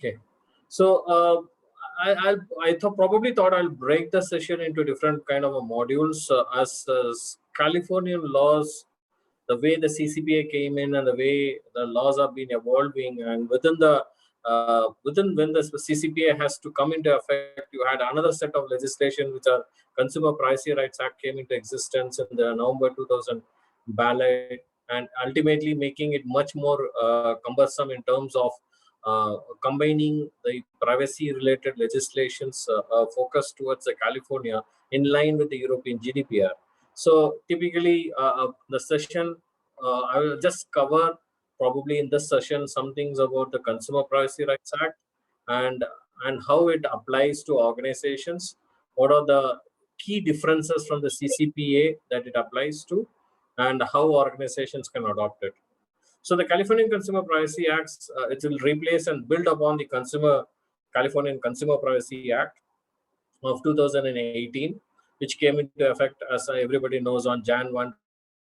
Okay. So I probably thought I'll break the session into different kind of modules as Californian laws, the way the CCPA came in and the way the laws have been evolving, and within when the CCPA has to come into effect, you had another set of legislation which are Consumer Privacy Rights Act came into existence in the November 2000 ballot, and ultimately making it much more cumbersome in terms of combining the privacy related legislations focused towards California in line with the European GDPR. So typically the session, I will just cover probably in this session some things about the Consumer Privacy Rights Act and and how it applies to organizations. What are the key differences from the CCPA that it applies to, and how organizations can adopt it. So the Californian Consumer Privacy Acts, it will replace and build upon the Californian Consumer Privacy Act of 2018, which came into effect, as everybody knows, on Jan 1,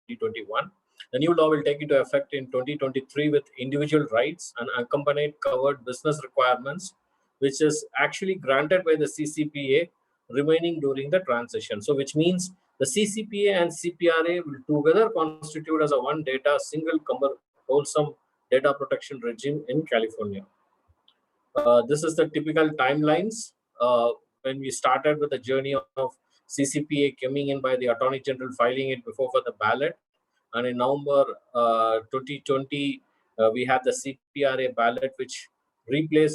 2021. The new law will take into effect in 2023 with individual rights and accompanied covered business requirements, which is actually granted by the CCPA remaining during the transition. So which means the CCPA and CPRA will together constitute as a one data, single wholesome data protection regime in California. This is the typical timelines when we started with the journey of CCPA coming in by the Attorney General filing it before for the ballot. And in November 2020, we had the CPRA ballot, which repeal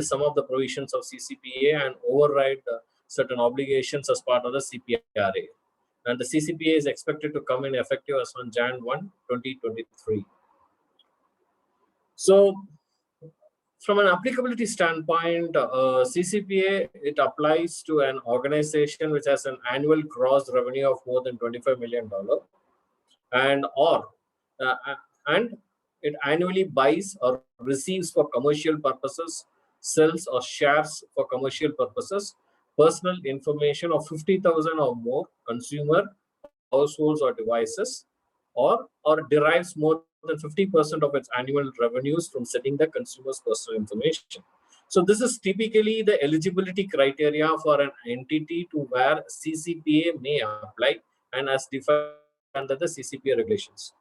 some of the provisions of CCPA and override certain obligations as part of the CPRA. And the CCPA is expected to come in effective as on Jan 1, 2023. So from an applicability standpoint, CCPA, it applies to an organization which has an annual gross revenue of more than $25 million, and uh, and it annually buys or receives for commercial purposes, sells or shares for commercial purposes, personal information of 50,000 or more consumer, households or devices, or derives more than 50% of its annual revenues from selling the consumer's personal information. So this is typically the eligibility criteria for an entity to where CCPA may apply and as defined under the CCPA regulations.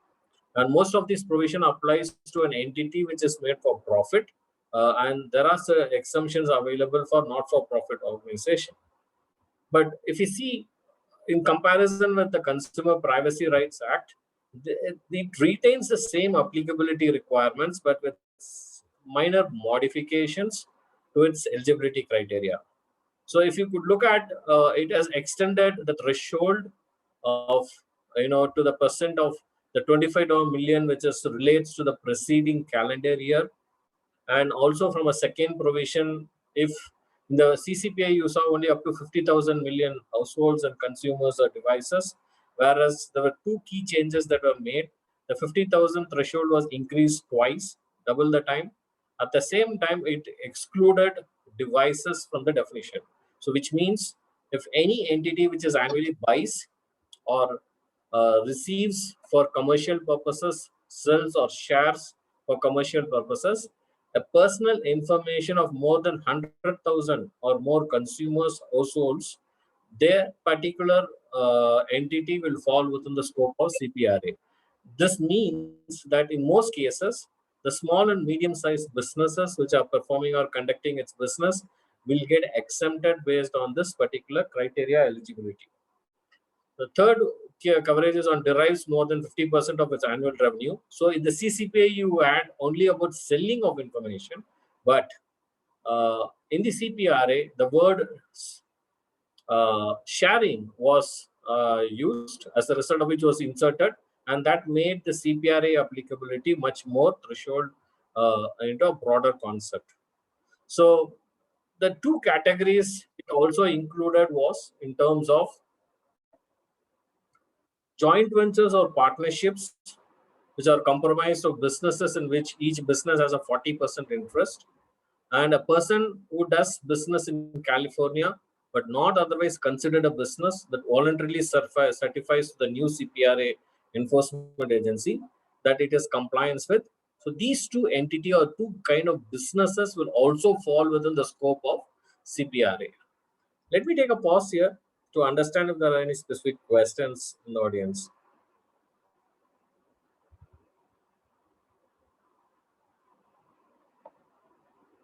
And most of this provision applies to an entity which is made for profit, and there are exemptions available for not-for-profit organization. But if you see, in comparison with the Consumer Privacy Rights Act, it retains the same applicability requirements, but with minor modifications to its eligibility criteria. So if you could look at, it has extended the threshold of, to the percent of the $25 million, which is relates to the preceding calendar year. And also from a second provision, if in the CCPA you saw only up to 50,000 million households and consumers or devices, whereas there were two key changes that were made. The 50,000 threshold was increased twice, double the time. At the same time, it excluded devices from the definition. So which means if any entity which is annually buys or receives for commercial purposes, sells or shares for commercial purposes, a personal information of more than 100,000 or more consumers households, their particular entity will fall within the scope of CPRA. This means that in most cases, the small and medium-sized businesses which are performing or conducting its business will get exempted based on this particular criteria eligibility. The third coverage is on derives more than 50% of its annual revenue. So in the CCPA, you add only about selling of information, but in the CPRA, the word sharing was used, as a result of which was inserted, and that made the CPRA applicability much more threshold into a broader concept. So the two categories it also included was in terms of joint ventures or partnerships, which are comprised of businesses in which each business has a 40% interest, and a person who does business in California but not otherwise considered a business that voluntarily certifies to the new CPRA enforcement agency that it is compliance with So these two entity or two kind of businesses will also fall within the scope of CPRA. Let me take a pause here to understand if there are any specific questions in the audience.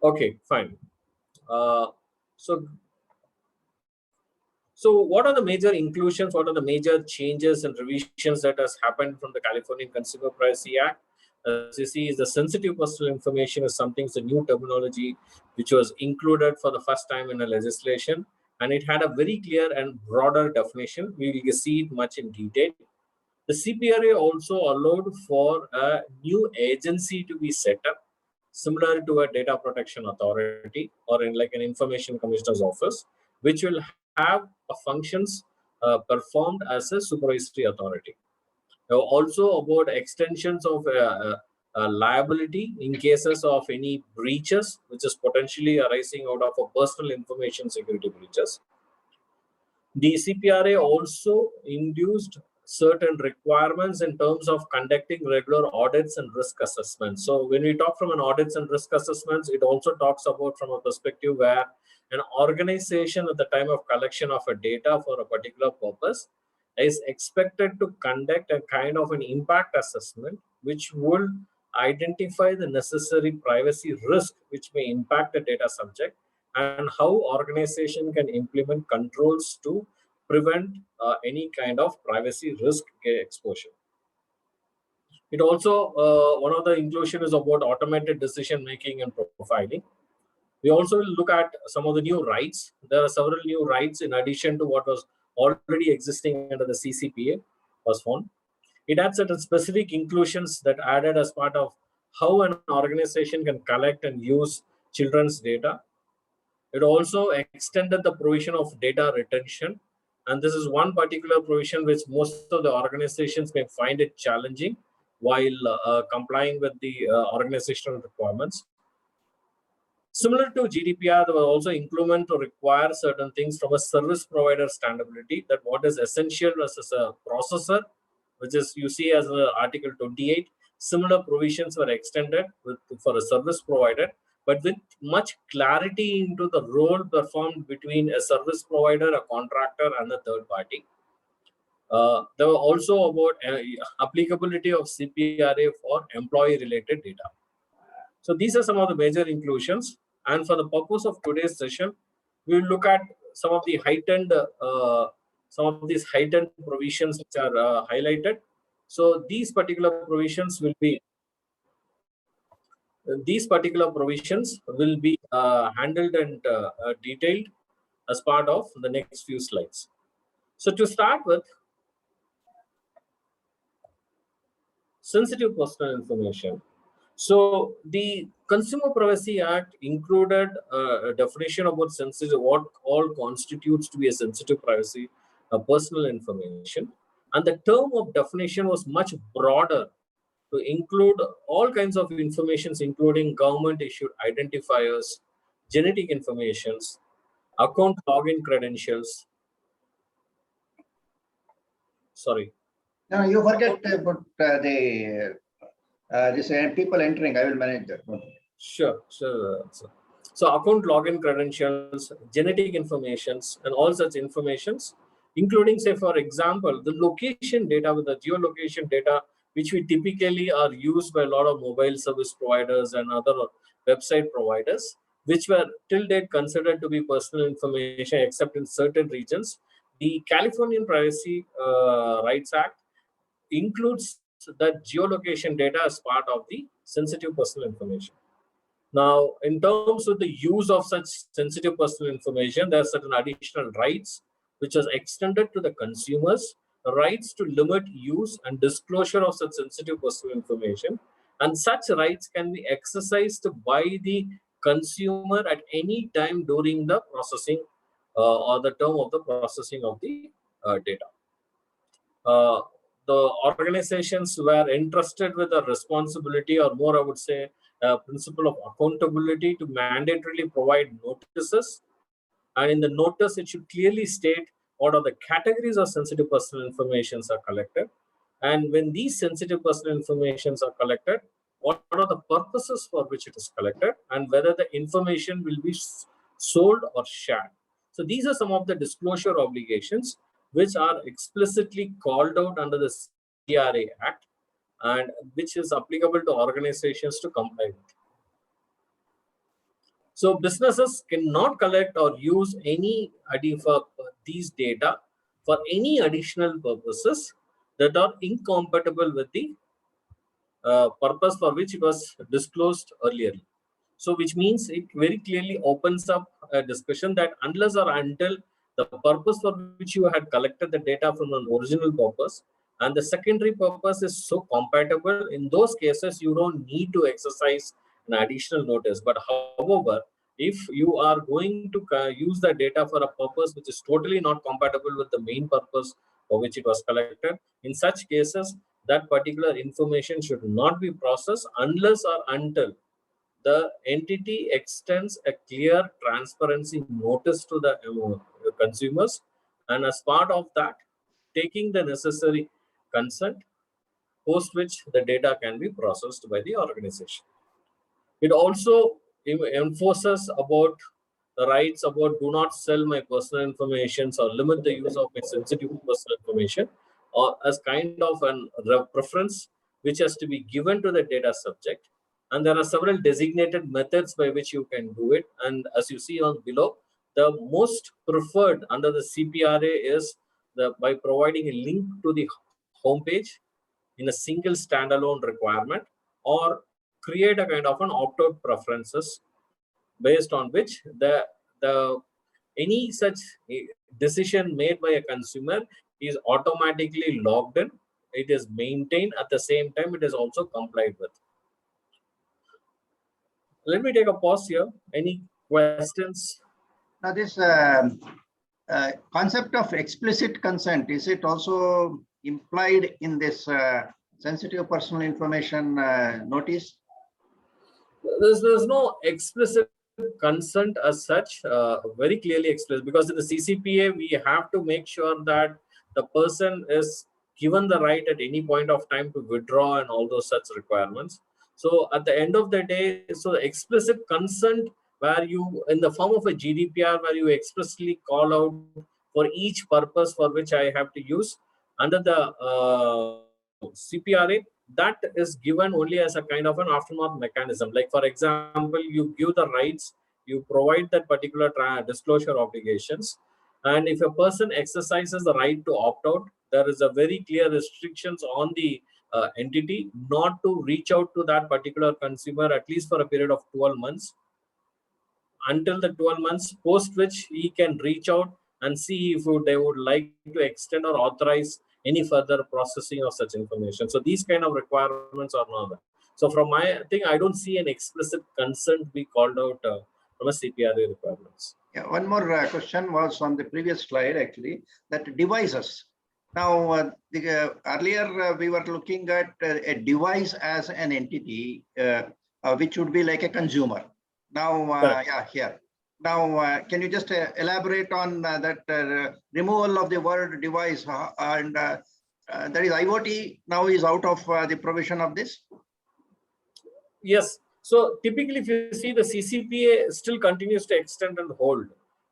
Okay, fine. Uh, so So what are the major inclusions? What are the major changes and revisions that has happened from the Californian Consumer Privacy Act? As you see, is the sensitive personal information is something, it's a new terminology which was included for the first time in a legislation, and it had a very clear and broader definition. We will see it much in detail. The CPRA also allowed for a new agency to be set up, similar to a data protection authority or in like an information commissioner's office, which will have functions performed as a supervisory authority. Also about extensions of liability in cases of any breaches, which is potentially arising out of a personal information security breaches. The CPRA also induced certain requirements in terms of conducting regular audits and risk assessments. So when we talk from an audits and risk assessments, it also talks about from a perspective where an organization at the time of collection of a data for a particular purpose is expected to conduct a kind of an impact assessment, which will identify the necessary privacy risk which may impact the data subject, and how organization can implement controls to prevent any kind of privacy risk exposure. It also, one of the inclusion is about automated decision making and profiling. We also will look at some of the new rights. There are several new rights in addition to what was already existing under the CCPA was found. It had certain specific inclusions that added as part of how an organization can collect and use children's data. It also extended the provision of data retention. And this is one particular provision which most of the organizations may find it challenging while complying with the organizational requirements. Similar to GDPR, there was also increment to require certain things from a service provider standability, that what is essential versus a processor, which is you see as Article 28. Similar provisions were extended for a service provider, but with much clarity into the role performed between a service provider, a contractor, and a third party. There were also about applicability of CPRA for employee-related data. So these are some of the major inclusions. And for the purpose of today's session, we will look at some of the heightened, some of these heightened provisions which are highlighted. So these particular provisions will be handled and detailed as part of the next few slides. So to start with, sensitive personal information. So the Consumer Privacy Act included a definition about sensitive, what all constitutes to be a sensitive privacy, personal information. And the term of definition was much broader to include all kinds of informations, including government issued identifiers, genetic informations, account login credentials. Sorry. No, you forget to put this people entering. I will manage that. Sure. So account login credentials, genetic informations, and all such informations, including, say, for example, the location data with the geolocation data, which we typically are used by a lot of mobile service providers and other website providers, which were till date considered to be personal information, except in certain regions. The Californian Privacy Rights Act includes that geolocation data as part of the sensitive personal information. Now, in terms of the use of such sensitive personal information, there are certain additional rights which are extended to the consumers, rights to limit use and disclosure of such sensitive personal information, and such rights can be exercised by the consumer at any time during the processing or the term of the processing of the data. The organizations were entrusted with a responsibility, or more, I would say, a principle of accountability to mandatorily provide notices. And in the notice, it should clearly state what are the categories of sensitive personal information are collected. And when these sensitive personal information are collected, what are the purposes for which it is collected, and whether the information will be sold or shared. So these are some of the disclosure obligations which are explicitly called out under the CPRA Act and which is applicable to organizations to comply with. So businesses cannot collect or use any these data for any additional purposes that are incompatible with the purpose for which it was disclosed earlier. So which means it very clearly opens up a discussion that unless or until the purpose for which you had collected the data from an original purpose and the secondary purpose is so compatible, in those cases you don't need to exercise an additional notice. But however, if you are going to use the data for a purpose which is totally not compatible with the main purpose for which it was collected, in such cases that particular information should not be processed unless or until the entity extends a clear transparency notice to the consumers, and as part of that, taking the necessary consent, post which the data can be processed by the organization. It also enforces about the rights about do not sell my personal information or limit the use of my sensitive personal information, or as kind of an preference which has to be given to the data subject. And there are several designated methods by which you can do it. And as you see on below, the most preferred under the CPRA is by providing a link to the homepage in a single standalone requirement, or create a kind of an opt-out preferences based on which the any such decision made by a consumer is automatically logged in, it is maintained, at the same time it is also complied with. Let me take a pause here. Any questions? Now this concept of explicit consent, is it also implied in this sensitive personal information notice? There's no explicit consent as such, very clearly explicit, because in the CCPA we have to make sure that the person is given the right at any point of time to withdraw and all those such requirements. So at the end of the day, so the explicit consent where you, in the form of a GDPR, where you explicitly call out for each purpose for which I have to use under the CPRA, that is given only as a kind of an aftermath mechanism. Like for example, you give the rights, you provide that particular disclosure obligations, and if a person exercises the right to opt out, there is a very clear restrictions on the entity not to reach out to that particular consumer at least for a period of 12 months, until the 12 months, post which he can reach out and see if they would like to extend or authorize any further processing of such information. So these kind of requirements are not there. So from my thing, I don't see an explicit consent be called out from a CPRA requirements. Yeah, one more question was on the previous slide, actually, that devices. Now, earlier we were looking at a device as an entity, which would be like a consumer. Now, yeah, here. Now, can you just elaborate on that removal of the word device, and that is IoT now is out of the provision of this? Yes. So typically, if you see, the CCPA still continues to extend and hold.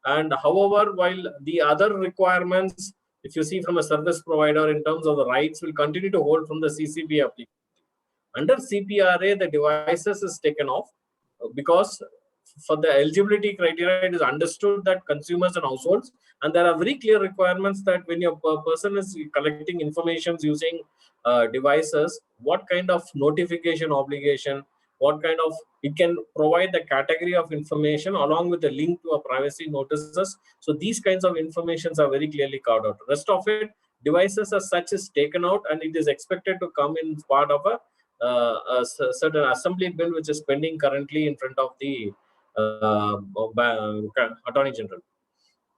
And however, while the other requirements, if you see from a service provider in terms of the rights, will continue to hold from the CCPA application. Under CPRA, the devices is taken off because for the eligibility criteria, it is understood that consumers and households, and there are very clear requirements that when your person is collecting information using devices, what kind of notification obligation, what kind of, it can provide the category of information along with a link to a privacy notices. So these kinds of informations are very clearly carved out. Rest of it, devices as such is taken out, and it is expected to come in part of a certain assembly bill which is pending currently in front of the Attorney General.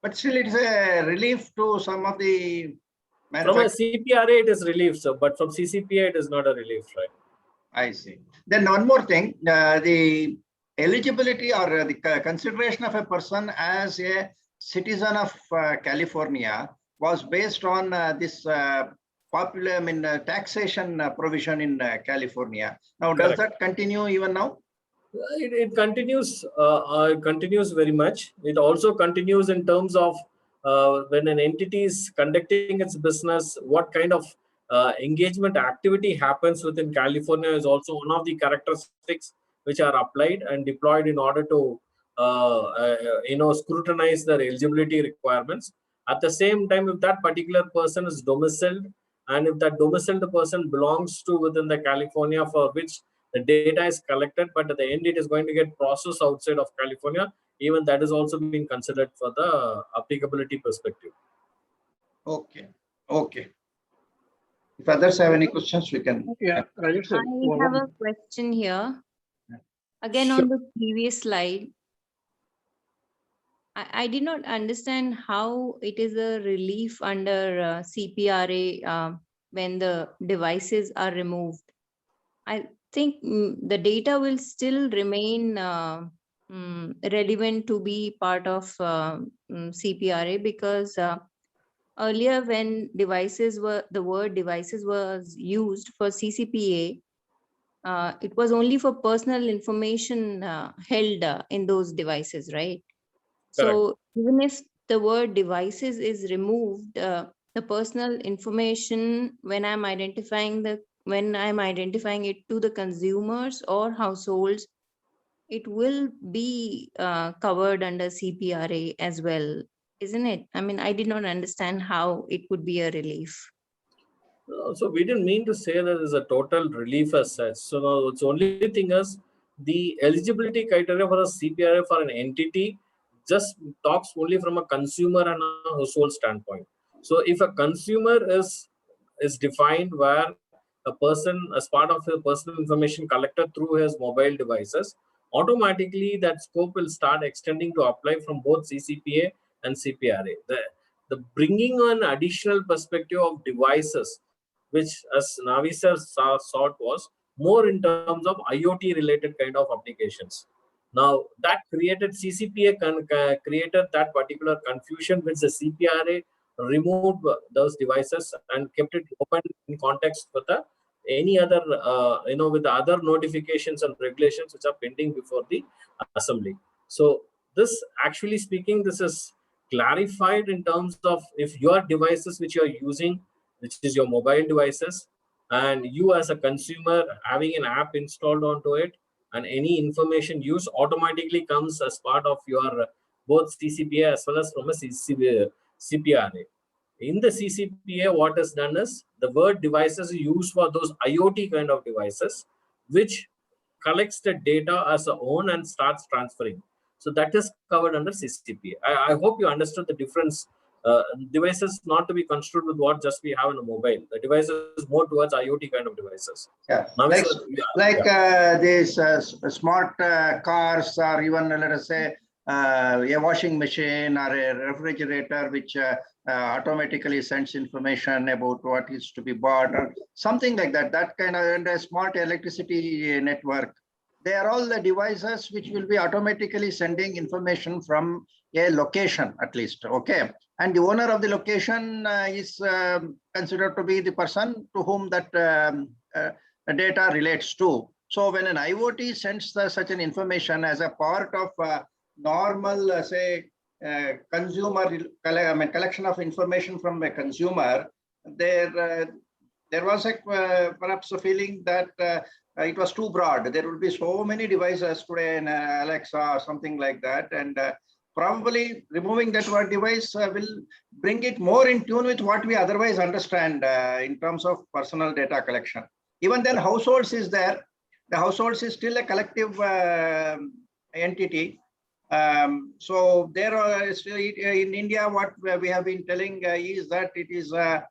But still, it is a relief to some of the From a CPRA, it is relief, so, but from CCPA, it is not a relief, right? I see. Then one more thing, the eligibility or the consideration of a person as a citizen of California was based on this popular, taxation provision in California. Now, does that continue even now? It continues very much. It also continues in terms of when an entity is conducting its business, what kind of engagement activity happens within California is also one of the characteristics which are applied and deployed in order to scrutinize their eligibility requirements. At the same time, if that particular person is domiciled, and if that domiciled person belongs to within the California for which the data is collected, but at the end it is going to get processed outside of California, even that is also being considered for the applicability perspective. Okay. Okay. If others have any questions, we can. Yeah, Rajesh, sir, I have a question here. Again, on the previous slide, I did not understand how it is a relief under CPRA when the devices are removed. I think the data will still remain relevant to be part of CPRA, because earlier when the word devices was used for CCPA, it was only for personal information held in those devices, right? So even if the word devices is removed, the personal information, when I'm identifying it to the consumers or households, it will be covered under CPRA as well, isn't it? I mean, I did not understand how it would be a relief. So we didn't mean to say that there's a total relief as such. So now it's only thing is the eligibility criteria for a CPRA for an entity just talks only from a consumer and a household standpoint. So if a consumer is defined where a person as part of his personal information collected through his mobile devices, automatically that scope will start extending to apply from both CCPA and CPRA. The bringing on additional perspective of devices, which as Navi sir sought was more in terms of IoT related kind of applications. Now that created CCPA created that particular confusion, which the CPRA removed those devices and kept it open in context with any other with the other notifications and regulations which are pending before the assembly. So this, actually speaking, this is clarified in terms of if your devices which you are using, which is your mobile devices, and you as a consumer having an app installed onto it, and any information used automatically comes as part of your both CCPA as well as from a CPRA. In the CCPA, what is done is the word devices is used for those IoT kind of devices, which collects the data as a own and starts transferring. So that is covered under CCPA. I hope you understood the difference. Devices not to be construed with what just we have in a mobile. The device is more towards IoT kind of devices. Yeah, now, these smart cars, or even let us say a washing machine or a refrigerator, which automatically sends information about what is to be bought or something like that. That kind of, and a smart electricity network. They are all the devices which will be automatically sending information from a location, at least. Okay. And the owner of the location is considered to be the person to whom that data relates to. So when an IoT sends such an information as a part of normal, say, consumer collection of information from a consumer, there was perhaps a feeling that it was too broad. There will be so many devices today in Alexa or something like that, and probably removing that word device will bring it more in tune with what we otherwise understand in terms of personal data collection. Even then, households is there. The households is still a collective entity. So there are in India, what we have been telling is that it is a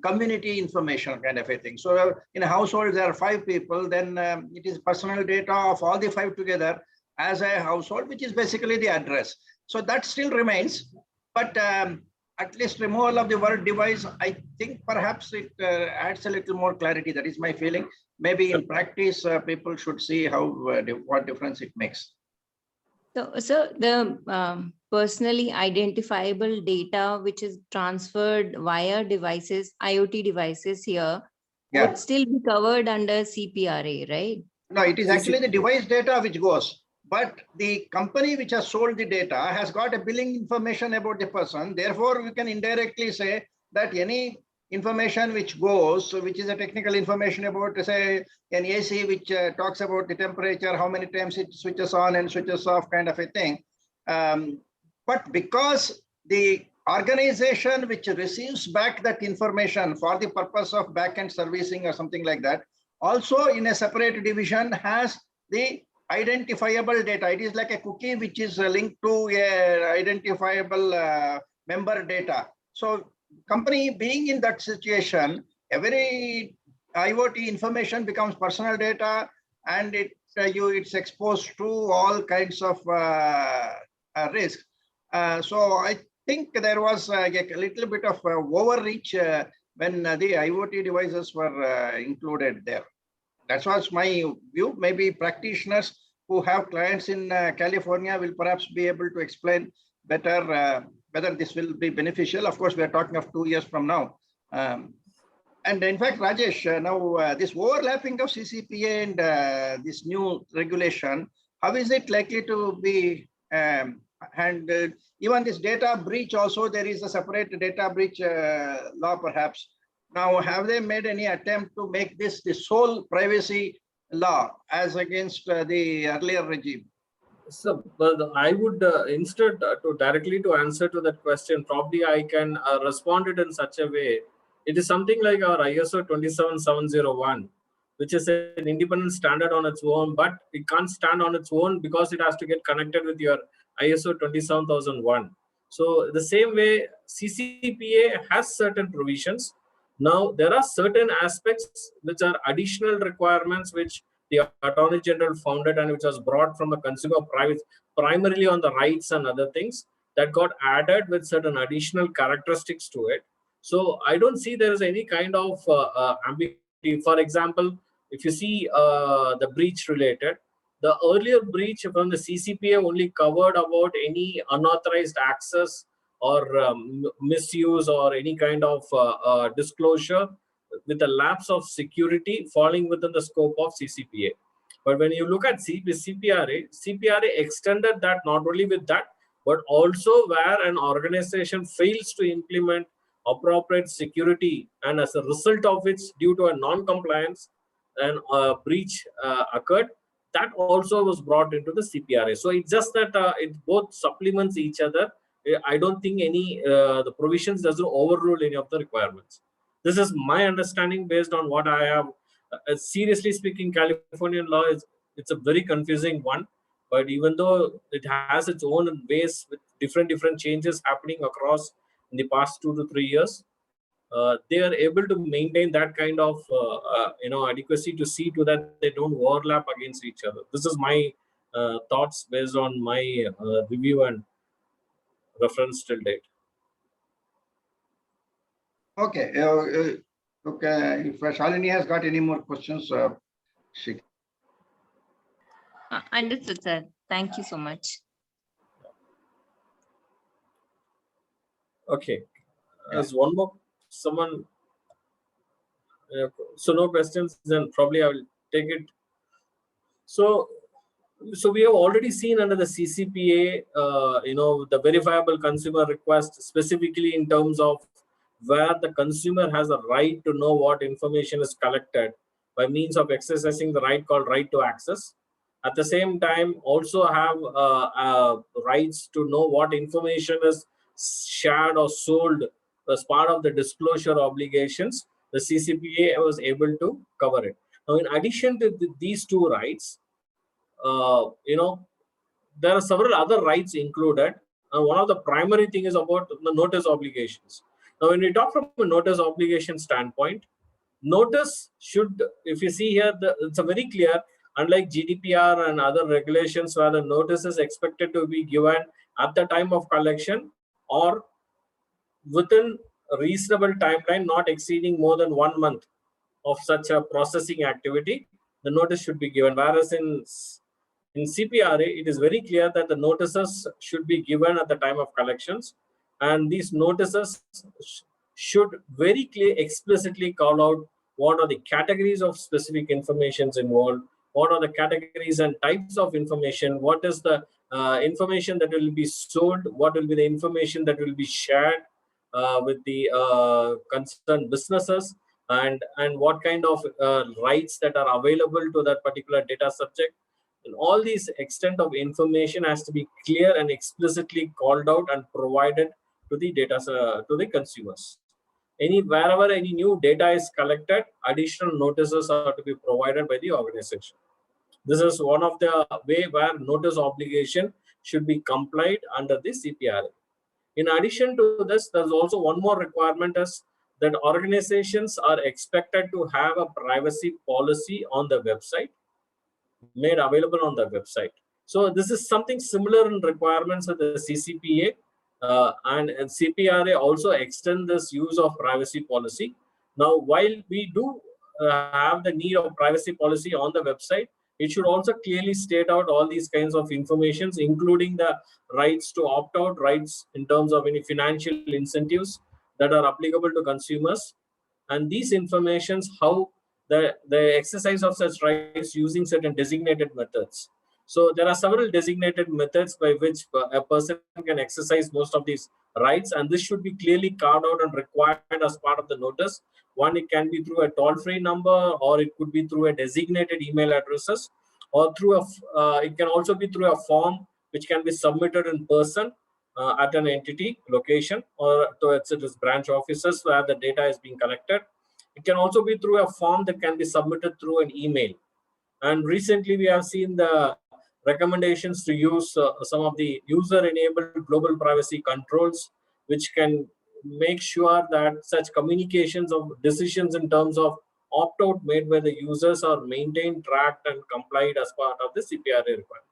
community information kind of a thing. So in a household, there are 5 people, then it is personal data of all the 5 together as a household, which is basically the address. So that still remains, but at least removal of the word device, I think perhaps it adds a little more clarity. That is my feeling. Maybe in practice, people should see how what difference it makes. So the personally identifiable data which is transferred via devices, IoT devices here, Yeah. would still be covered under CPRA, right? No, it is actually the device data which goes, but the company which has sold the data has got a billing information about the person. Therefore, we can indirectly say that any information which goes, which is a technical information about, say, an AC which talks about the temperature, how many times it switches on and switches off, kind of a thing. But because the organization which receives back that information for the purpose of backend servicing or something like that, also in a separate division has the identifiable data. It is like a cookie which is linked to a identifiable member data. So company being in that situation, every IoT information becomes personal data, and it's exposed to all kinds of risks. So I think there was a little bit of overreach when the IoT devices were included there. That was my view. Maybe practitioners who have clients in California will perhaps be able to explain better whether this will be beneficial. Of course, we are talking of 2 years from now. And in fact, Rajesh, now this overlapping of CCPA and this new regulation, how is it likely to be handled? Even this data breach also, there is a separate data breach law perhaps. Now, have they made any attempt to make this the sole privacy law as against the earlier regime? So, but I would instead to directly to answer to that question, probably I can respond it in such a way. It is something like our ISO 27701, which is an independent standard on its own, but it can't stand on its own because it has to get connected with your ISO 27001. So the same way, CCPA has certain provisions. Now, there are certain aspects which are additional requirements which the Attorney General founded and which was brought from the consumer privacy, primarily on the rights and other things that got added with certain additional characteristics to it. So I don't see there is any kind of ambiguity. For example, if you see the breach related, the earlier breach from the CCPA only covered about any unauthorized access or misuse or any kind of disclosure with a lapse of security falling within the scope of CCPA. But when you look at CPRA, CPRA extended that not only with that, but also where an organization fails to implement appropriate security, and as a result of which, due to a non-compliance and breach occurred, that also was brought into the CPRA. So it's just that it both supplements each other. I don't think any the provisions doesn't overrule any of the requirements. This is my understanding based on what I have. Seriously speaking, Californian law is it's a very confusing one. But even though it has its own ways with different changes happening across in the past 2 to 3 years, they are able to maintain that kind of adequacy to see to that they don't overlap against each other. This is my thoughts based on my review and reference till date. Okay. Okay. If Shalini has got any more questions, she. Understood, sir. Thank you so much. Okay. As one more, someone. So no questions. Then probably I will take it. So we have already seen under the CCPA, the verifiable consumer request specifically in terms of where the consumer has a right to know what information is collected by means of exercising the right called right to access. At the same time, also have rights to know what information is shared or sold as part of the disclosure obligations. The CCPA was able to cover it. Now, in addition to these two rights, there are several other rights included. One of the primary thing is about the notice obligations. Now, when we talk from a notice obligation standpoint, notice should, if you see here, it's a very clear, unlike GDPR and other regulations where the notice is expected to be given at the time of collection or within a reasonable timeline, not exceeding more than 1 month of such a processing activity, the notice should be given. Whereas in In CPRA, it is very clear that the notices should be given at the time of collections, and these notices should very clear, explicitly call out what are the categories of specific informations involved, what are the categories and types of information, what is the information that will be sold, what will be the information that will be shared with the concerned businesses, and what kind of rights that are available to that particular data subject. And all these extent of information has to be clear and explicitly called out and provided to the data to the consumers. Wherever any new data is collected, additional notices are to be provided by the organization. This is one of the way where notice obligation should be complied under the CPRA. In addition to this, there's also one more requirement is that organizations are expected to have a privacy policy on the website, made available on the website. So this is something similar in requirements with the CCPA, and CPRA also extend this use of privacy policy. Now, while we do have the need of privacy policy on the website, it should also clearly state out all these kinds of informations, including the rights to opt out, rights in terms of any financial incentives that are applicable to consumers, and these informations, how the exercise of such rights using certain designated methods. So there are several designated methods by which a person can exercise most of these rights, and this should be clearly carved out and required as part of the notice. One, it can be through a toll-free number, or it could be through a designated email addresses, or through it can also be through a form which can be submitted in person at an entity location or to its branch offices where the data is being collected. It can also be through a form that can be submitted through an email. And recently, we have seen the recommendations to use some of the user-enabled global privacy controls, which can make sure that such communications of decisions in terms of opt-out made by the users are maintained, tracked, and complied as part of the CPRA requirement.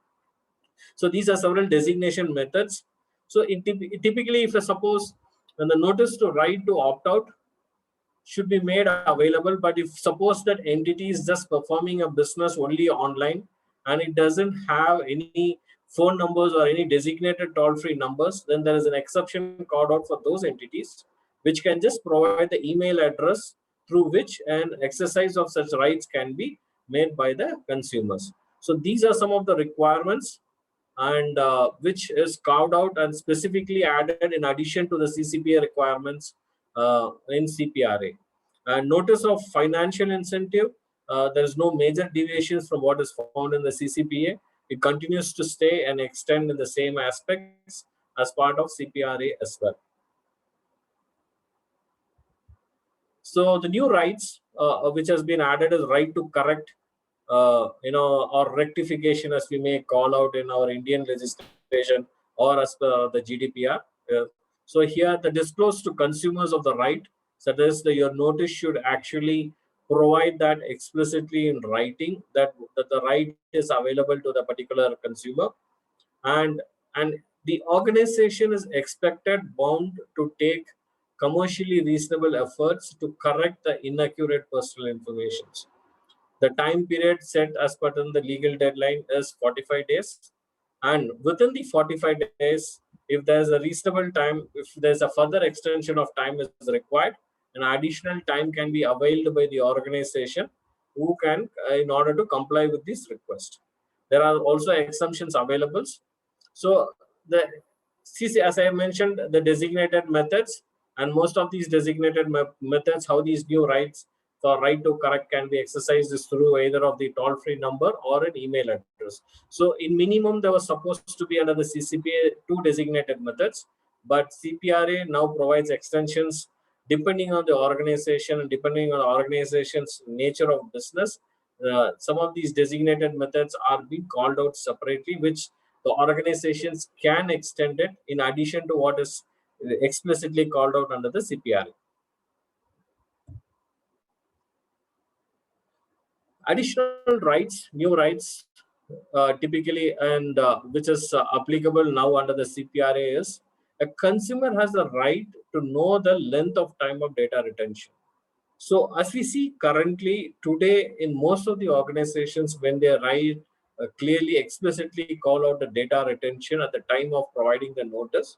So these are several designation methods. So typically, if suppose when the notice to right to opt out should be made available, but if suppose that entity is just performing a business only online and it doesn't have any phone numbers or any designated toll-free numbers, then there is an exception called out for those entities, which can just provide the email address through which an exercise of such rights can be made by the consumers. So these are some of the requirements, and which is carved out and specifically added in addition to the CCPA requirements in CPRA. And notice of financial incentive, there is no major deviations from what is found in the CCPA. It continues to stay and extend in the same aspects as part of CPRA as well. So the new rights which has been added is right to correct, or rectification, as we may call out in our Indian legislation or as per the GDPR. So here, the disclose to consumers of the right, so that is, your notice should actually provide that explicitly in writing that the right is available to the particular consumer, and the organization is expected bound to take commercially reasonable efforts to correct the inaccurate personal information. The time period set as per the legal deadline is 45 days. And within the 45 days, if there's a reasonable time, if there's a further extension of time is required, an additional time can be availed by the organization who can, in order to comply with this request. There are also exemptions available. So the CC, as I mentioned, the designated methods, and most of these designated methods, how these new rights for right to correct can be exercised is through either of the toll-free number or an email address. So in minimum, there was supposed to be under the CCPA 2 designated methods, but CPRA now provides extensions depending on the organization and depending on the organization's nature of business. Some of these designated methods are being called out separately, which the organizations can extend it in addition to what is explicitly called out under the CPRA. Additional rights, new rights, typically, and which is applicable now under the CPRA is a consumer has the right to know the length of time of data retention. So as we see currently today in most of the organizations, when they clearly explicitly call out the data retention at the time of providing the notice.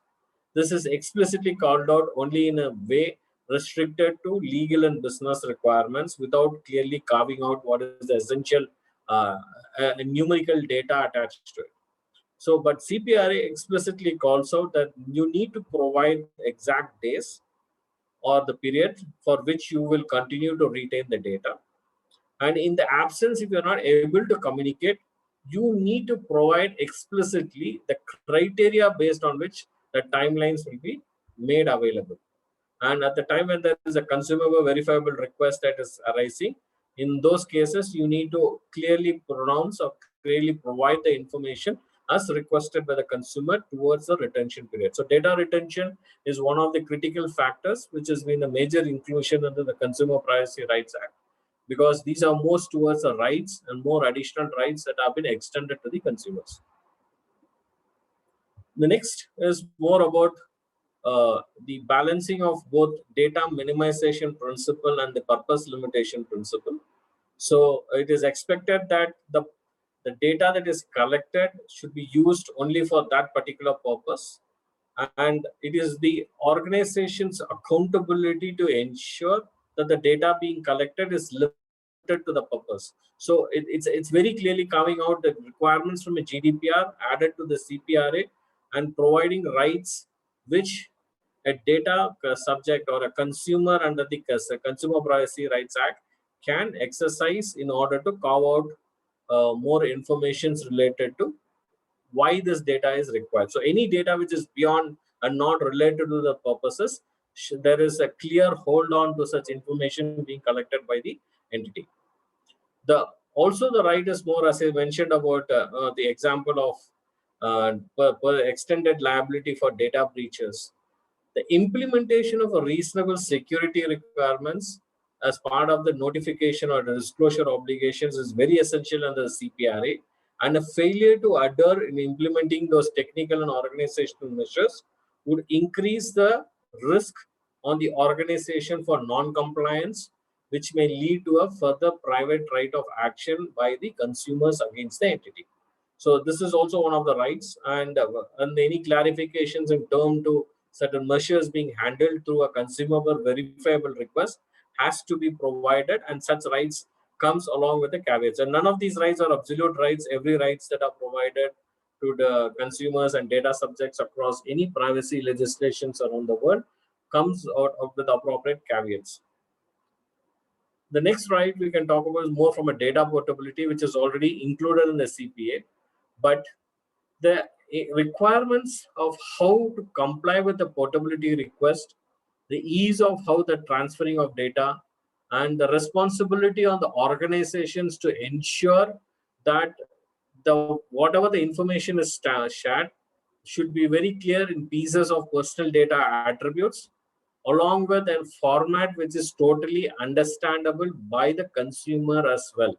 This is explicitly called out only in a way restricted to legal and business requirements without clearly carving out what is the essential numerical data attached to it. So, but CPRA explicitly calls out that you need to provide exact days or the period for which you will continue to retain the data. And in the absence, if you're not able to communicate, you need to provide explicitly the criteria based on which the timelines will be made available. And at the time when there is a consumable verifiable request that is arising, in those cases, you need to clearly pronounce or clearly provide the information as requested by the consumer towards the retention period. So data retention is one of the critical factors which has been a major inclusion under the Consumer Privacy Rights Act, because these are most towards the rights and more additional rights that have been extended to the consumers. The next is more about the balancing of both data minimization principle and the purpose limitation principle. So it is expected that the data that is collected should be used only for that particular purpose. And it is the organization's accountability to ensure that the data being collected is limited to the purpose. So it's very clearly carving out the requirements from a GDPR added to the CPRA and providing rights which a data subject or a consumer under the Consumer Privacy Rights Act can exercise in order to carve out more information related to why this data is required. So any data which is beyond and not related to the purposes, there is a clear hold on to such information being collected by the entity. Also the right is more, as I mentioned, about the example of extended liability for data breaches. The implementation of a reasonable security requirements as part of the notification or the disclosure obligations is very essential under the CPRA, and a failure to adhere in implementing those technical and organizational measures would increase the risk on the organization for non-compliance, which may lead to a further private right of action by the consumers against the entity. So this is also one of the rights, and any clarifications in terms to certain measures being handled through a consumable verifiable request has to be provided, and such rights comes along with the caveats. And none of these rights are absolute rights. Every rights that are provided to the consumers and data subjects across any privacy legislations around the world comes out with appropriate caveats. The next right we can talk about is more from a data portability, which is already included in the CPA, but the requirements of how to comply with the portability request, the ease of how the transferring of data, and the responsibility on the organizations to ensure that whatever the information is shared should be very clear in pieces of personal data attributes, along with a format which is totally understandable by the consumer as well.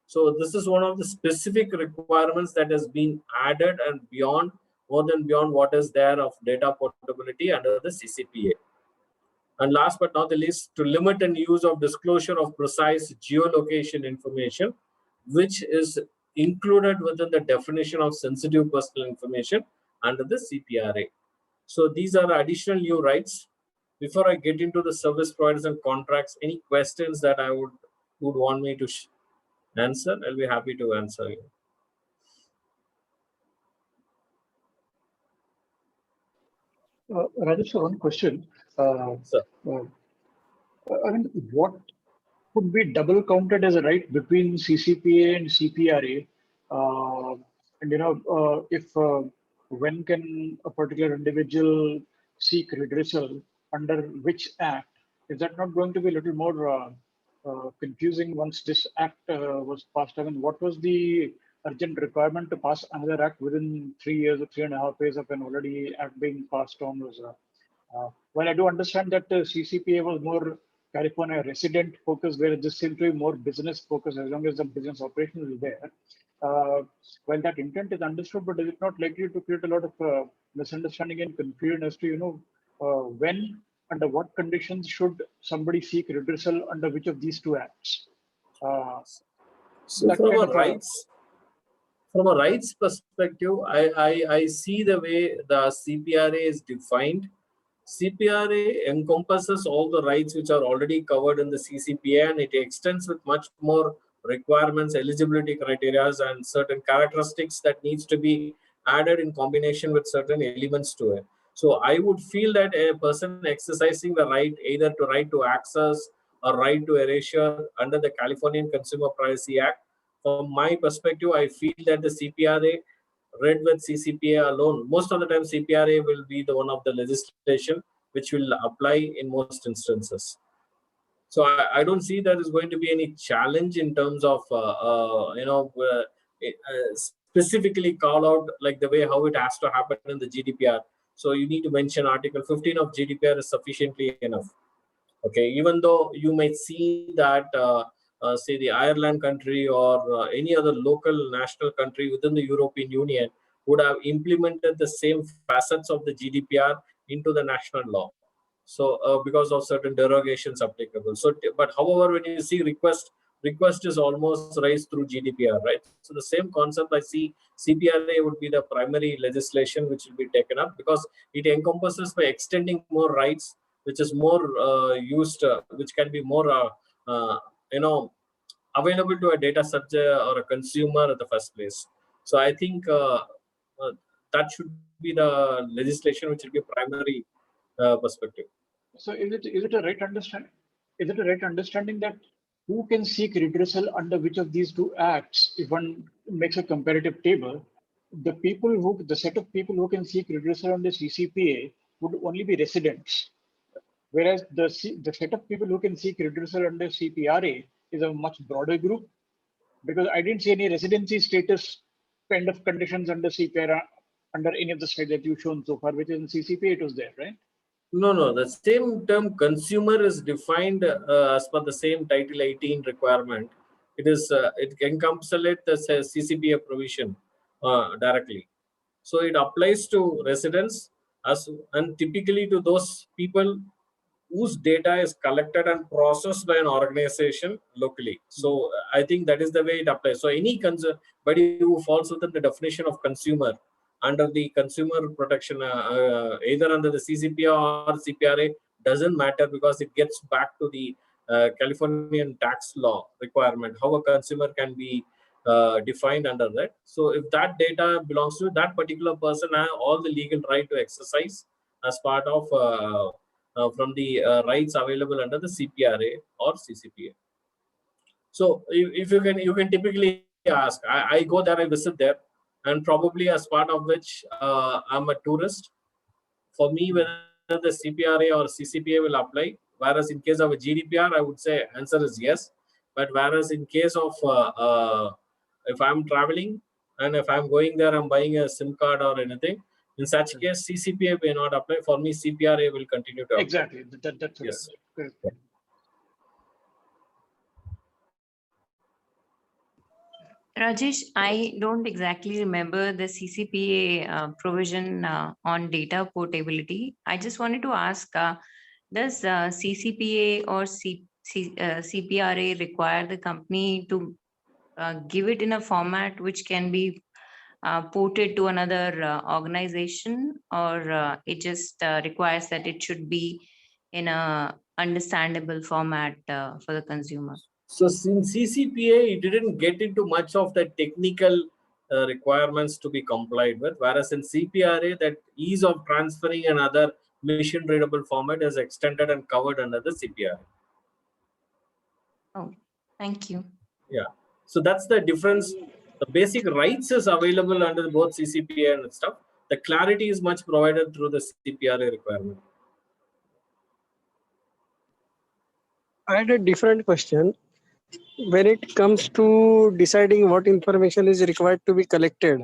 So this is one of the specific requirements that has been added and beyond, more than beyond what is there of data portability under the CCPA. And last but not the least, to limit and use of disclosure of precise geolocation information, which is included within the definition of sensitive personal information under the CPRA. So these are additional new rights. Before I get into the service providers and contracts, any questions that I would want me to answer, I'll be happy to answer you. Rajesh, one question. Sir. I mean, what could be double counted as a right between CCPA and CPRA? And if when can a particular individual seek redressal under which act? Is that not going to be a little more confusing once this act was passed? I mean, what was the urgent requirement to pass another act within 3 years or 3.5 years of an already act being passed on? Was while I do understand that CCPA was more California resident focus, where this seems to be more business focus as long as the business operation is there. While that intent is understood, but is it not likely to create a lot of misunderstanding and confusion as to when, under what conditions should somebody seek redressal under which of these two acts? So from a rights, From a rights perspective, I see the way the CPRA is defined. CPRA encompasses all the rights which are already covered in the CCPA, and it extends with much more requirements, eligibility criteria, and certain characteristics that needs to be added in combination with certain elements to it. So I would feel that a person exercising the right, either to right to access or right to erasure under the Californian Consumer Privacy Act, from my perspective, I feel that the CPRA read with CCPA alone, most of the time CPRA will be the one of the legislation which will apply in most instances. So I don't see there is going to be any challenge in terms of specifically call out like the way how it has to happen in the GDPR. So you need to mention Article 15 of GDPR is sufficiently enough. Okay, even though you might see that say the Ireland country or any other local national country within the European Union would have implemented the same facets of the GDPR into the national law. So because of certain derogations applicable. So, but however, when you see request is almost raised through GDPR, right? So the same concept I see CPRA would be the primary legislation which will be taken up because it encompasses by extending more rights, which is more used, which can be more, you know, available to a data subject or a consumer at the first place. So I think that should be the legislation which will be primary perspective. So is it a right understanding? Is it a right understanding that who can seek redressal under which of these two acts? If one makes a comparative table, the set of people who can seek redressal under CCPA would only be residents, whereas the set of people who can seek redressal under CPRA is a much broader group. Because I didn't see any residency status kind of conditions under CPRA under any of the slides that you've shown so far, which is in CCPA it was there, right? No. The same term consumer is defined as per the same Title 18 requirement. It is it encapsulates the CCPA provision directly. So it applies to residents as and typically to those people whose data is collected and processed by an organization locally. So I think that is the way it applies. So anybody who falls within the definition of consumer under the consumer protection, either under the CCPA or CPRA, doesn't matter because it gets back to the Californian tax law requirement, how a consumer can be defined under that. So if that data belongs to that particular person, has all the legal right to exercise as part of from the rights available under the CPRA or CCPA. So if you can typically ask, I go there, I visit there, and probably as part of which I'm a tourist. For me, whether the CPRA or CCPA will apply, whereas in case of a GDPR, I would say answer is yes. But whereas in case of if I'm traveling and if I'm going there, I'm buying a SIM card or anything, in such case, CCPA may not apply. For me, CPRA will continue to apply. Exactly. That's yes. correct. Rajesh, I don't exactly remember the CCPA provision on data portability. I just wanted to ask, does CCPA or CPRA require the company to give it in a format which can be ported to another organization, or it just requires that it should be in a understandable format for the consumer? So since CCPA, it didn't get into much of the technical requirements to be complied with, whereas in CPRA, that ease of transferring and other machine readable format is extended and covered under the CPRA. Oh, thank you. Yeah. So that's the difference. The basic rights is available under both CCPA and stuff. The clarity is much provided through the CPRA requirement. I had a different question. When it comes to deciding what information is required to be collected,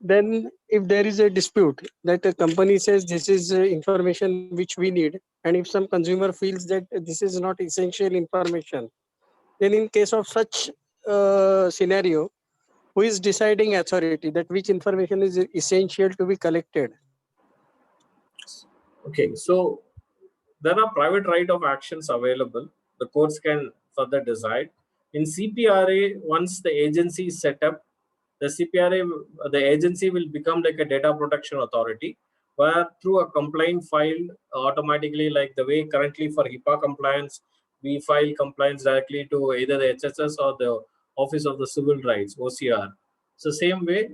then if there is a dispute that a company says this is information which we need, and if some consumer feels that this is not essential information, then in case of such scenario, who is deciding authority that which information is essential to be collected? Okay, so there are private right of actions available. The courts can further decide. In CPRA, once the agency is set up, the CPRA, the agency will become like a data protection authority, where through a complaint filed automatically, like the way currently for HIPAA compliance, we file complaints directly to either the HSS or the Office of the Civil Rights, OCR. So same way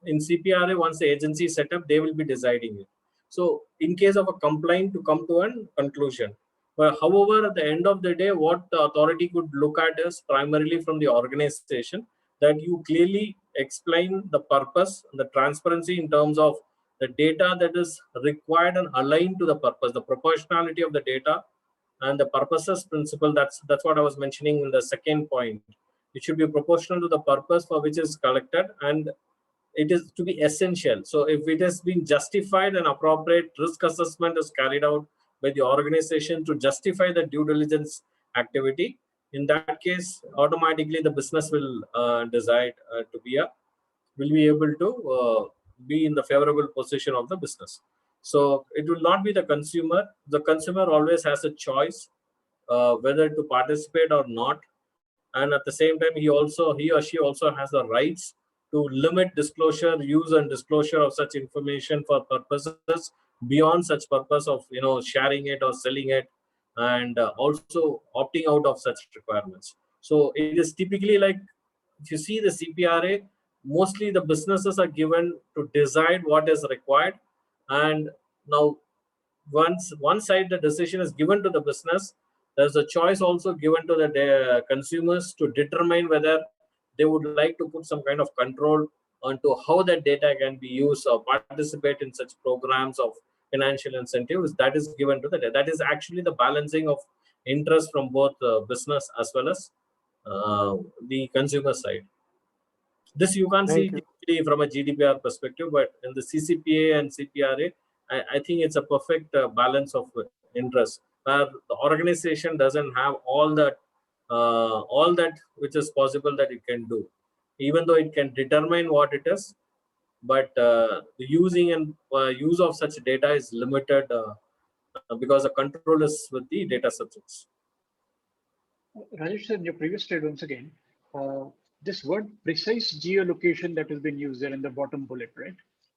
in CPRA, once the agency is set up, they will be deciding it. So in case of a complaint to come to a conclusion. But however, at the end of the day, what the authority could look at is primarily from the organization, that you clearly explain the purpose, the transparency in terms of the data that is required and aligned to the purpose, the proportionality of the data and the purposes principle. That's what I was mentioning in the second point. It should be proportional to the purpose for which is collected, and it is to be essential. So if it has been justified and appropriate risk assessment is carried out by the organization to justify the due diligence activity, in that case, automatically the business will decide will be able to be in the favorable position of the business. So it will not be the consumer. The consumer always has a choice whether to participate or not, and at the same time he or she also has the rights to limit disclosure, use and disclosure of such information for purposes beyond such purpose of sharing it or selling it, and also opting out of such requirements. So it is typically like, if you see the CPRA, mostly the businesses are given to decide what is required, and now once one side the decision is given to the business, there's a choice also given to the consumers to determine whether they would like to put some kind of control onto how that data can be used or participate in such programs of financial incentives. That is given to that is actually the balancing of interest from both business as well as the consumer side. This you can't see Thank you. typically from a GDPR perspective, but in the CCPA and CPRA, I think it's a perfect balance of interest, where the organization doesn't have all that which is possible that it can do, even though it can determine what it is, but the using and use of such data is limited because the control is with the data subjects. Rajesh, in your previous slide, once again, this word precise geolocation that has been used there in the bottom bullet, right?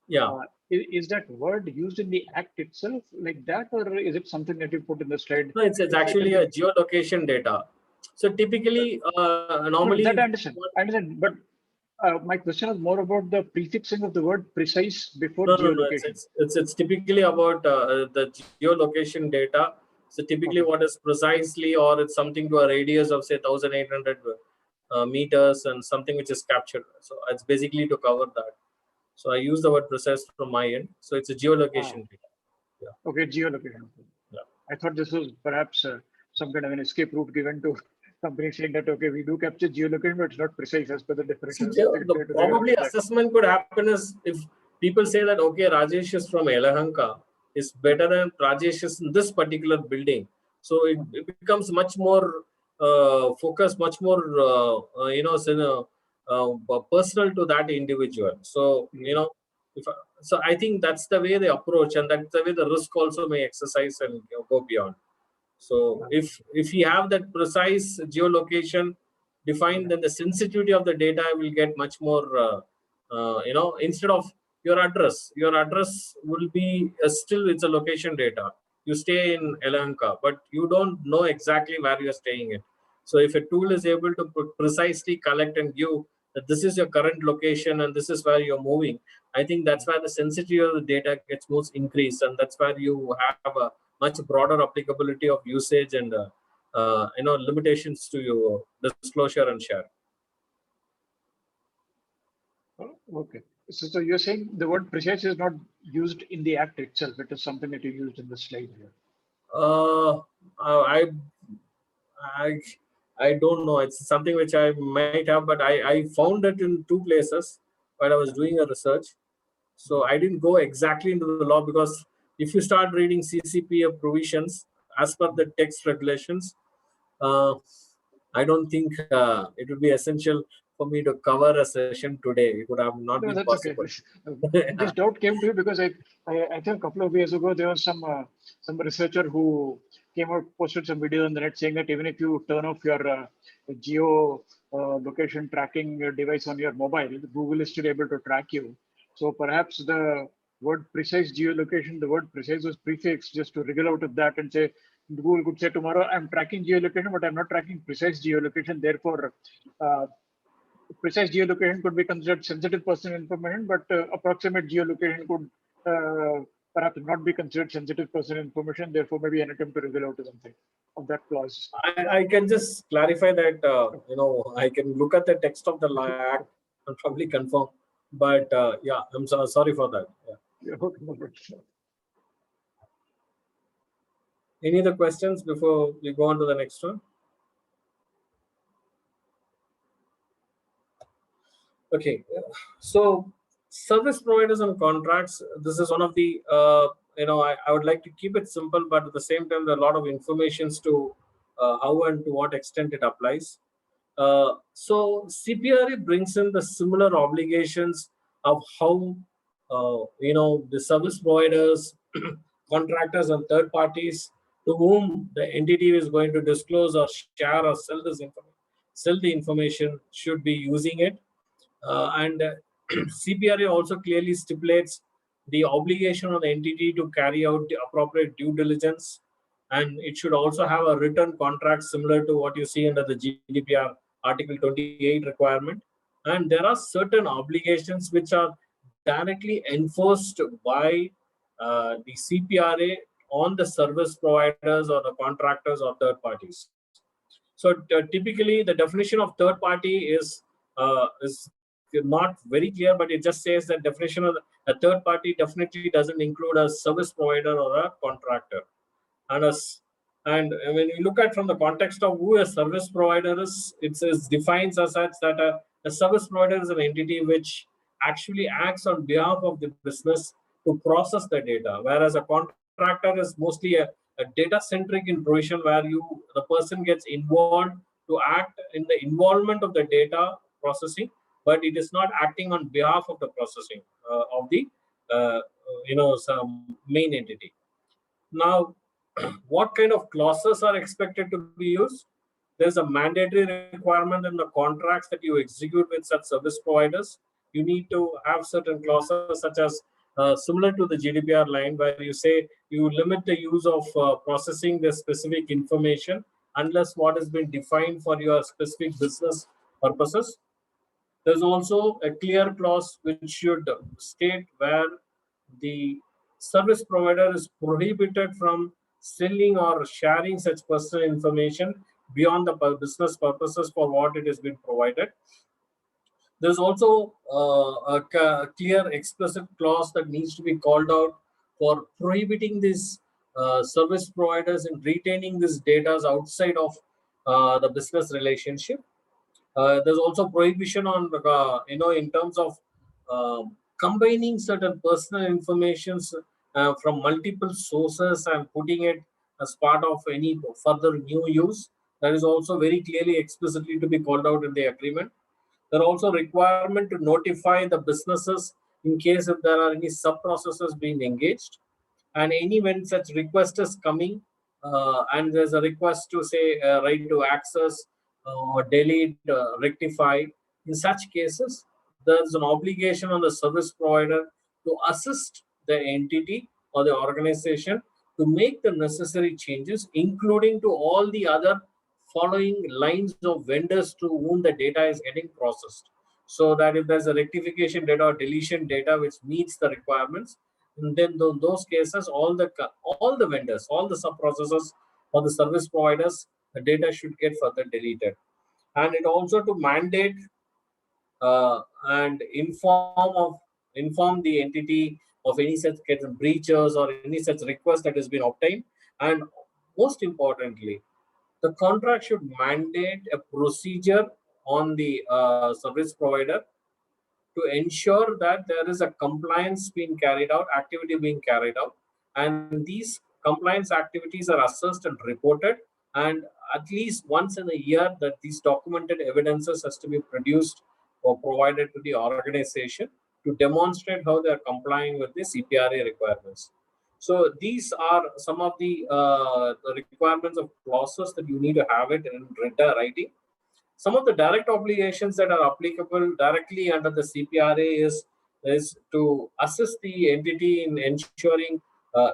Yeah. Is that word used in the act itself like that, or is it something that you put in the slide? No, it's actually a geolocation data. So typically, normally, that I understand. But my question is more about the prefixing of the word precise before geolocation. It's typically about the geolocation data. So typically, what is precisely, or it's something to a radius of say 1,800 meters and something which is captured. So it's basically to cover that. So I use the word precise from my end. So it's a geolocation data. Yeah. Okay, geolocation. Yeah. I thought this was perhaps some kind of an escape route given to companies saying that, okay, we do capture geolocation, but it's not precise as per the definition. The probably assessment could happen is if people say that, okay, Rajesh is from Yelahanka, is better than Rajesh is in this particular building. So it becomes much more focused, much more, personal to that individual. So, so I think that's the way they approach, and that's the way the risk also may exercise and go beyond. So if you have that precise geolocation defined, then the sensitivity of the data will get much more, instead of your address will be still, it's a location data. You stay in Elanka, but you don't know exactly where you're staying in. So if a tool is able to precisely collect and give that this is your current location and this is where you're moving, I think that's where the sensitivity of the data gets most increased, and that's where you have a much broader applicability of usage and limitations to your disclosure and share. Okay. So you're saying the word precise is not used in the act itself. It is something that you used in the slide here. I don't know. It's something which I might have, but I found it in two places while I was doing a research. So I didn't go exactly into the law, because if you start reading CCPA provisions as per the text regulations, I don't think it would be essential for me to cover a session today. It would have not been possible. Okay. This doubt came to you because I think a couple of years ago there was some researcher who came out, posted some video on the net saying that even if you turn off your geo location tracking device on your mobile, Google is still able to track you. So perhaps the word precise geolocation, the word precise was prefixed just to wriggle out of that and say, Google could say tomorrow, I'm tracking geolocation, but I'm not tracking precise geolocation. Therefore, precise geolocation could be considered sensitive personal information, but approximate geolocation could perhaps not be considered sensitive personal information. Therefore, maybe an attempt to wriggle out of something of that clause. I can just clarify that, I can look at the text of the act and probably confirm. But yeah, I'm sorry for that. Yeah. Any other questions before we go on to the next one? Okay, so service providers and contracts. This is one of the I would like to keep it simple, but at the same time, there are a lot of informations to how and to what extent it applies. So CPRA brings in the similar obligations of how the service providers, contractors, and third parties to whom the entity is going to disclose or share or sell the information should be using it. And CPRA also clearly stipulates the obligation of the entity to carry out the appropriate due diligence, and it should also have a written contract similar to what you see under the GDPR Article 28 requirement. And there are certain obligations which are directly enforced by the CPRA on the service providers or the contractors or third parties. So typically, the definition of third party is not very clear, but it just says that definition of a third party definitely doesn't include a service provider or a contractor. And when you look at from the context of who a service provider is, it says defines as such that a service provider is an entity which actually acts on behalf of the business to process the data, whereas a contractor is mostly a data centric in provision where the person gets involved to act in the involvement of the data processing, but it is not acting on behalf of the processing of the some main entity. Now, what kind of clauses are expected to be used? There's a mandatory requirement in the contracts that you execute with such service providers. You need to have certain clauses such as similar to the GDPR line where you say you limit the use of processing the specific information unless what has been defined for your specific business purposes. There's also a clear clause which should state where the service provider is prohibited from selling or sharing such personal information beyond the business purposes for what it has been provided. There's also a clear explicit clause that needs to be called out for prohibiting these service providers in retaining these data outside of the business relationship. There's also prohibition on in terms of combining certain personal informations from multiple sources and putting it as part of any further new use. That is also very clearly explicitly to be called out in the agreement. There are also requirement to notify the businesses in case if there are any sub processes being engaged, and any when such request is coming and there's a request to say right to access or delete, rectify. In such cases, there's an obligation on the service provider to assist the entity or the organization to make the necessary changes, including to all the other following lines of vendors to whom the data is getting processed. So that if there's a rectification data or deletion data which meets the requirements, and then in those cases, all the vendors, all the sub processors or the service providers, the data should get further deleted. And it also to mandate and inform the entity of any such breaches or any such request that has been obtained. And most importantly, the contract should mandate a procedure on the service provider to ensure that there is a compliance being carried out, activity being carried out, and these compliance activities are assessed and reported, and at least once in a year that these documented evidences has to be produced or provided to the organization to demonstrate how they are complying with the CPRA requirements. So these are some of the requirements of clauses that you need to have it in writing. Some of the direct obligations that are applicable directly under the CPRA is to assist the entity in ensuring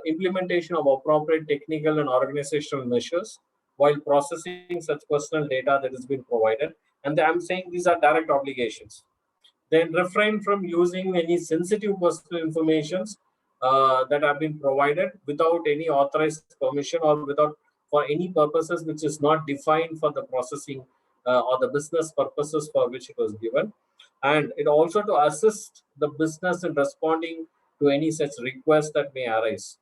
implementation of appropriate technical and organizational measures while processing such personal data that has been provided. And I'm saying these are direct obligations. Then refrain from using any sensitive personal informations that have been provided without any authorized permission or without for any purposes which is not defined for the processing or the business purposes for which it was given. And it also to assist the business in responding to any such requests that may arise.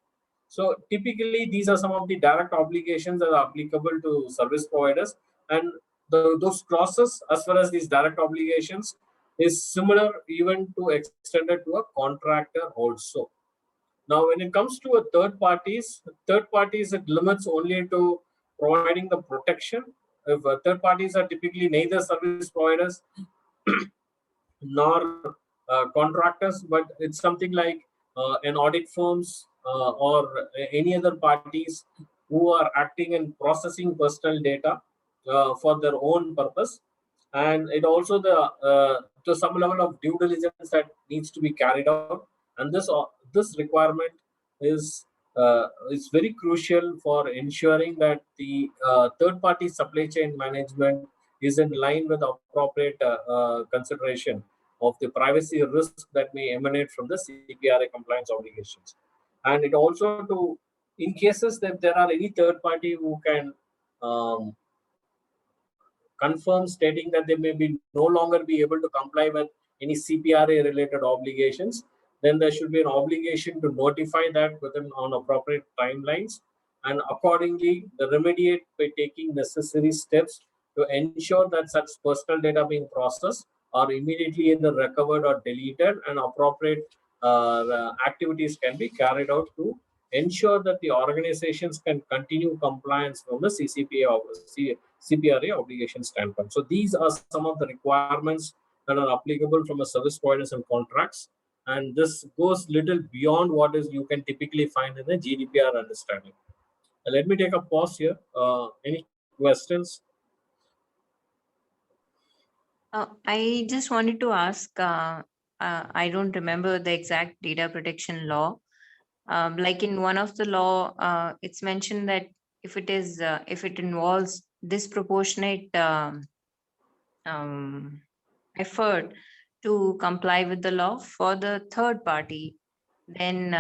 So typically, these are some of the direct obligations that are applicable to service providers, and those clauses, as far as these direct obligations, is similar even to extended to a contractor also. Now, when it comes to a third parties, it limits only to providing the protection. If third parties are typically neither service providers nor contractors, but it's something like an audit firms or any other parties who are acting and processing personal data for their own purpose. And it also to some level of due diligence that needs to be carried out. And this requirement is very crucial for ensuring that the third party supply chain management is in line with appropriate consideration of the privacy risk that may emanate from the CPRA compliance obligations. And it also to, in cases that there are any third party who can confirm stating that they may be no longer be able to comply with any CPRA related obligations, then there should be an obligation to notify that within on appropriate timelines, and accordingly the remediate by taking necessary steps to ensure that such personal data being processed are immediately either recovered or deleted, and appropriate activities can be carried out to ensure that the organizations can continue compliance from the CPRA obligation standpoint. So these are some of the requirements that are applicable from a service providers and contracts. And this goes little beyond what is you can typically find in the GDPR understanding. Let me take a pause here. Any questions? I just wanted to ask, I don't remember the exact data protection law. Like in one of the law, it's mentioned that if it involves disproportionate effort to comply with the law for the third party, then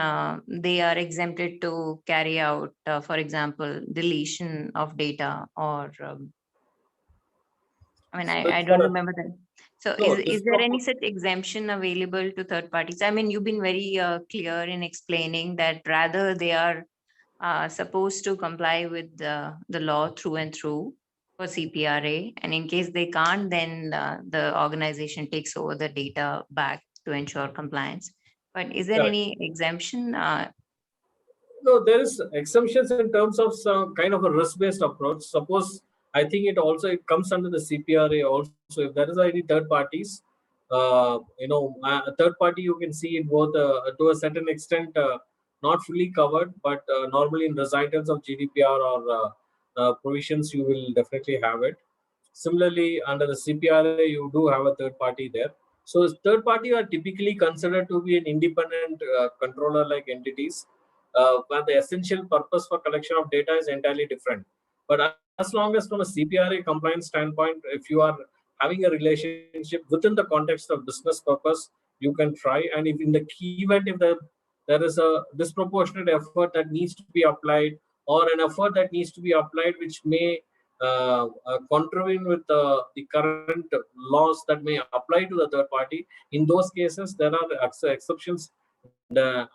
they are exempted to carry out, for example, deletion of data or I don't remember that. So No, is there any such exemption available to third parties? I mean, you've been very clear in explaining that rather they are supposed to comply with the law through and through for CPRA. And in case they can't, then the organization takes over the data back to ensure compliance. But is there Correct. any exemption? No, there is exemptions in terms of some kind of a risk-based approach. Suppose I think it comes under the CPRA also. If there is any third parties, a third party you can see it both to a certain extent not fully covered, but normally in recitals of GDPR or provisions you will definitely have it. Similarly, under the CPRA you do have a third party there. So third party are typically considered to be an independent controller like entities where the essential purpose for collection of data is entirely different. But as long as from a CPRA compliance standpoint, if you are having a relationship within the context of business purpose, you can try. And if in the key event, if there is a disproportionate effort that needs to be applied, or an effort that needs to be applied which may contravene with the current laws that may apply to the third party, in those cases there are exceptions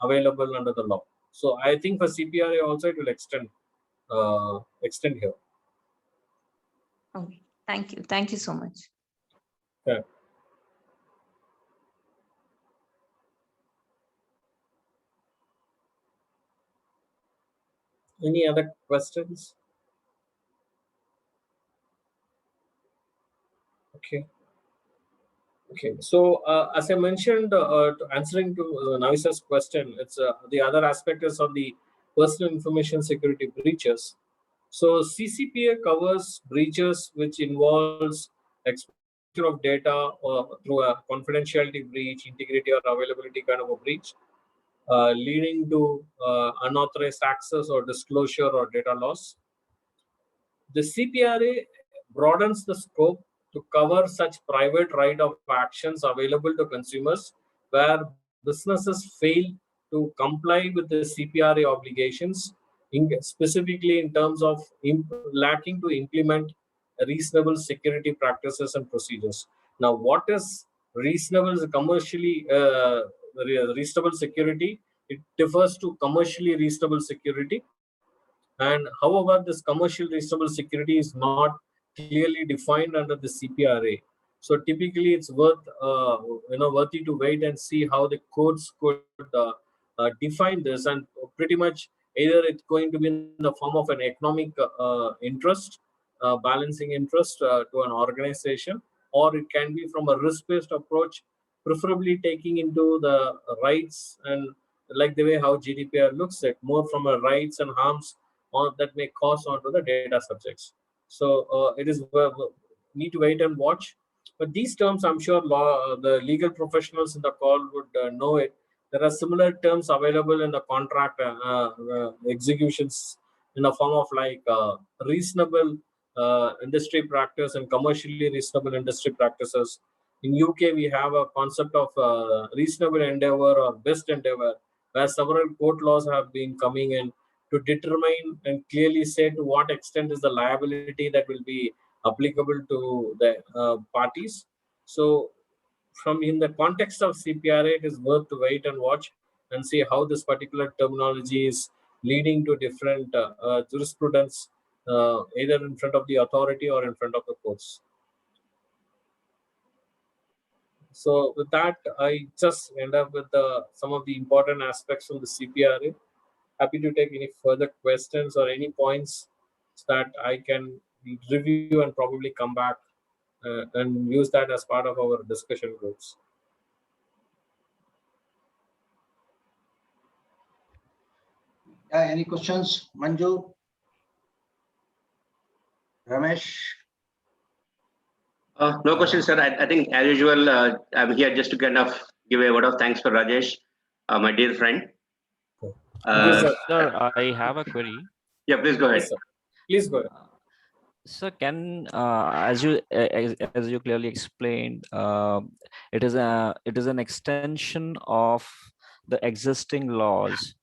available under the law. So I think for CPRA also it will extend here. Okay, thank you. Thank you so much. Yeah. Any other questions? Okay. Okay, so as I mentioned, answering to Navisa's question, it's the other aspect is on the personal information security breaches. So CCPA covers breaches which involves exposure of data through a confidentiality breach, integrity or availability kind of a breach, leading to unauthorized access or disclosure or data loss. The CPRA broadens the scope to cover such private right of actions available to consumers where businesses fail to comply with the CPRA obligations, specifically in terms of lacking to implement reasonable security practices and procedures. Now, what is reasonable commercially reasonable security? It differs to commercially reasonable security. And however, this commercial reasonable security is not clearly defined under the CPRA. So typically, it's worthy to wait and see how the courts could define this, and pretty much either it's going to be in the form of an economic interest, balancing interest to an organization, or it can be from a risk-based approach, preferably taking into the rights and like the way how GDPR looks at more from a rights and harms that may cause onto the data subjects. So it is need to wait and watch. But these terms, I'm sure the legal professionals in the call would know it. There are similar terms available in the contract executions in the form of like reasonable industry practice and commercially reasonable industry practices. In UK, we have a concept of reasonable endeavor or best endeavor, where several court laws have been coming in to determine and clearly say to what extent is the liability that will be applicable to the parties. So from in the context of CPRA, it is worth to wait and watch and see how this particular terminology is leading to different jurisprudence, either in front of the authority or in front of the courts. So with that, I just end up with some of the important aspects from the CPRA. Happy to take any further questions or any points that I can review and probably come back and use that as part of our discussion groups. Any questions, Manju? Ramesh? No question, sir. I think as usual, I'm here just to kind of give a word of thanks for Rajesh, my dear friend. Sir, I have a query. Yeah, please go ahead. Yes, sir. Please go ahead. So can as you clearly explained, it is an extension of the existing laws.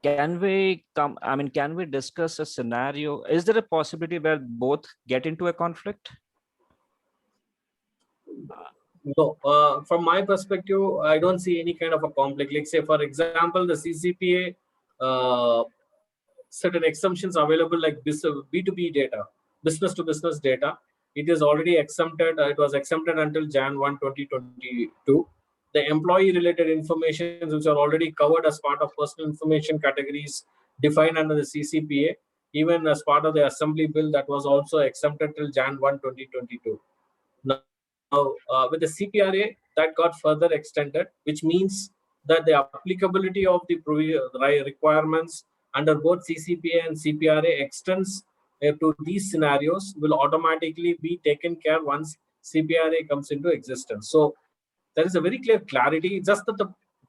Can we can we discuss a scenario? Is there a possibility where both get into a conflict? No, from my perspective, I don't see any kind of a conflict. Like say, for example, the CCPA certain exemptions available like B2B data, business to business data. It is already exempted. It was exempted until Jan 1, 2022. The employee related information, which are already covered as part of personal information categories defined under the CCPA, even as part of the assembly bill, that was also exempted till Jan 1, 2022. Now, with the CPRA, that got further extended, which means that the applicability of the requirements under both CCPA and CPRA extends to these scenarios will automatically be taken care once CPRA comes into existence. So there is a very clear clarity. Just that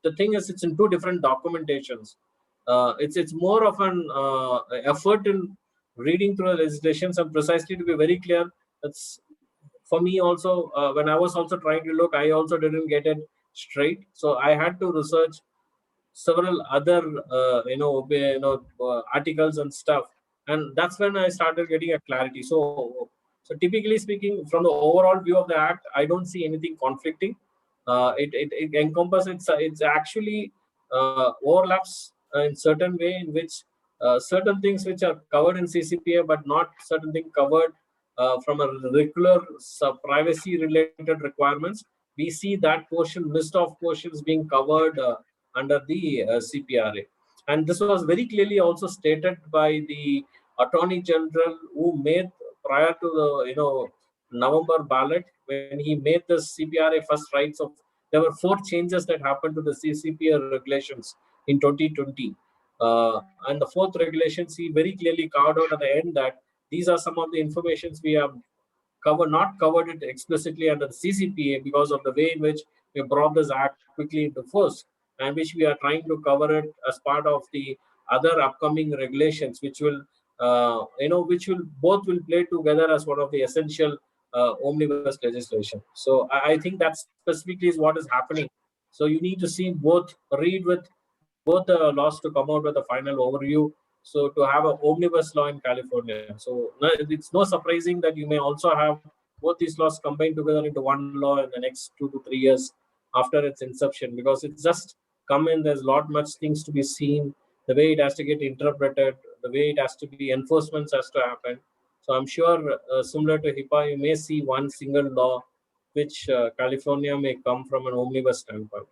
the thing is, it's in two different documentations. It's more of an effort in reading through the legislations, and precisely to be very clear, it's for me also when I was also trying to look, I also didn't get it straight, so I had to research several other articles and stuff, and that's when I started getting a clarity. So typically speaking, from the overall view of the act, I don't see anything conflicting. It encompasses, it's actually overlaps in certain way in which certain things which are covered in CCPA but not certain thing covered from a regular privacy related requirements, we see that portion, list of portions being covered under the CPRA. And this was very clearly also stated by the Attorney General, who made prior to the November ballot, when he made the CPRA first rights of, there were 4 changes that happened to the CCPA regulations in 2020. And the 4th regulations, he very clearly carved out at the end that these are some of the informations we have not covered it explicitly under the CCPA because of the way in which we brought this act quickly into force, and which we are trying to cover it as part of the other upcoming regulations, which will which will both will play together as one of the essential omnibus legislation. So I think that specifically is what is happening. So you need to see both, read with both the laws to come out with a final overview. So to have an omnibus law in California. So it's no surprising that you may also have both these laws combined together into one law in the next 2 to 3 years after its inception, because it's just come in. There's a lot much things to be seen, the way it has to get interpreted, the way it has to be enforcements has to happen. So I'm sure similar to HIPAA, you may see one single law which California may come from an omnibus standpoint.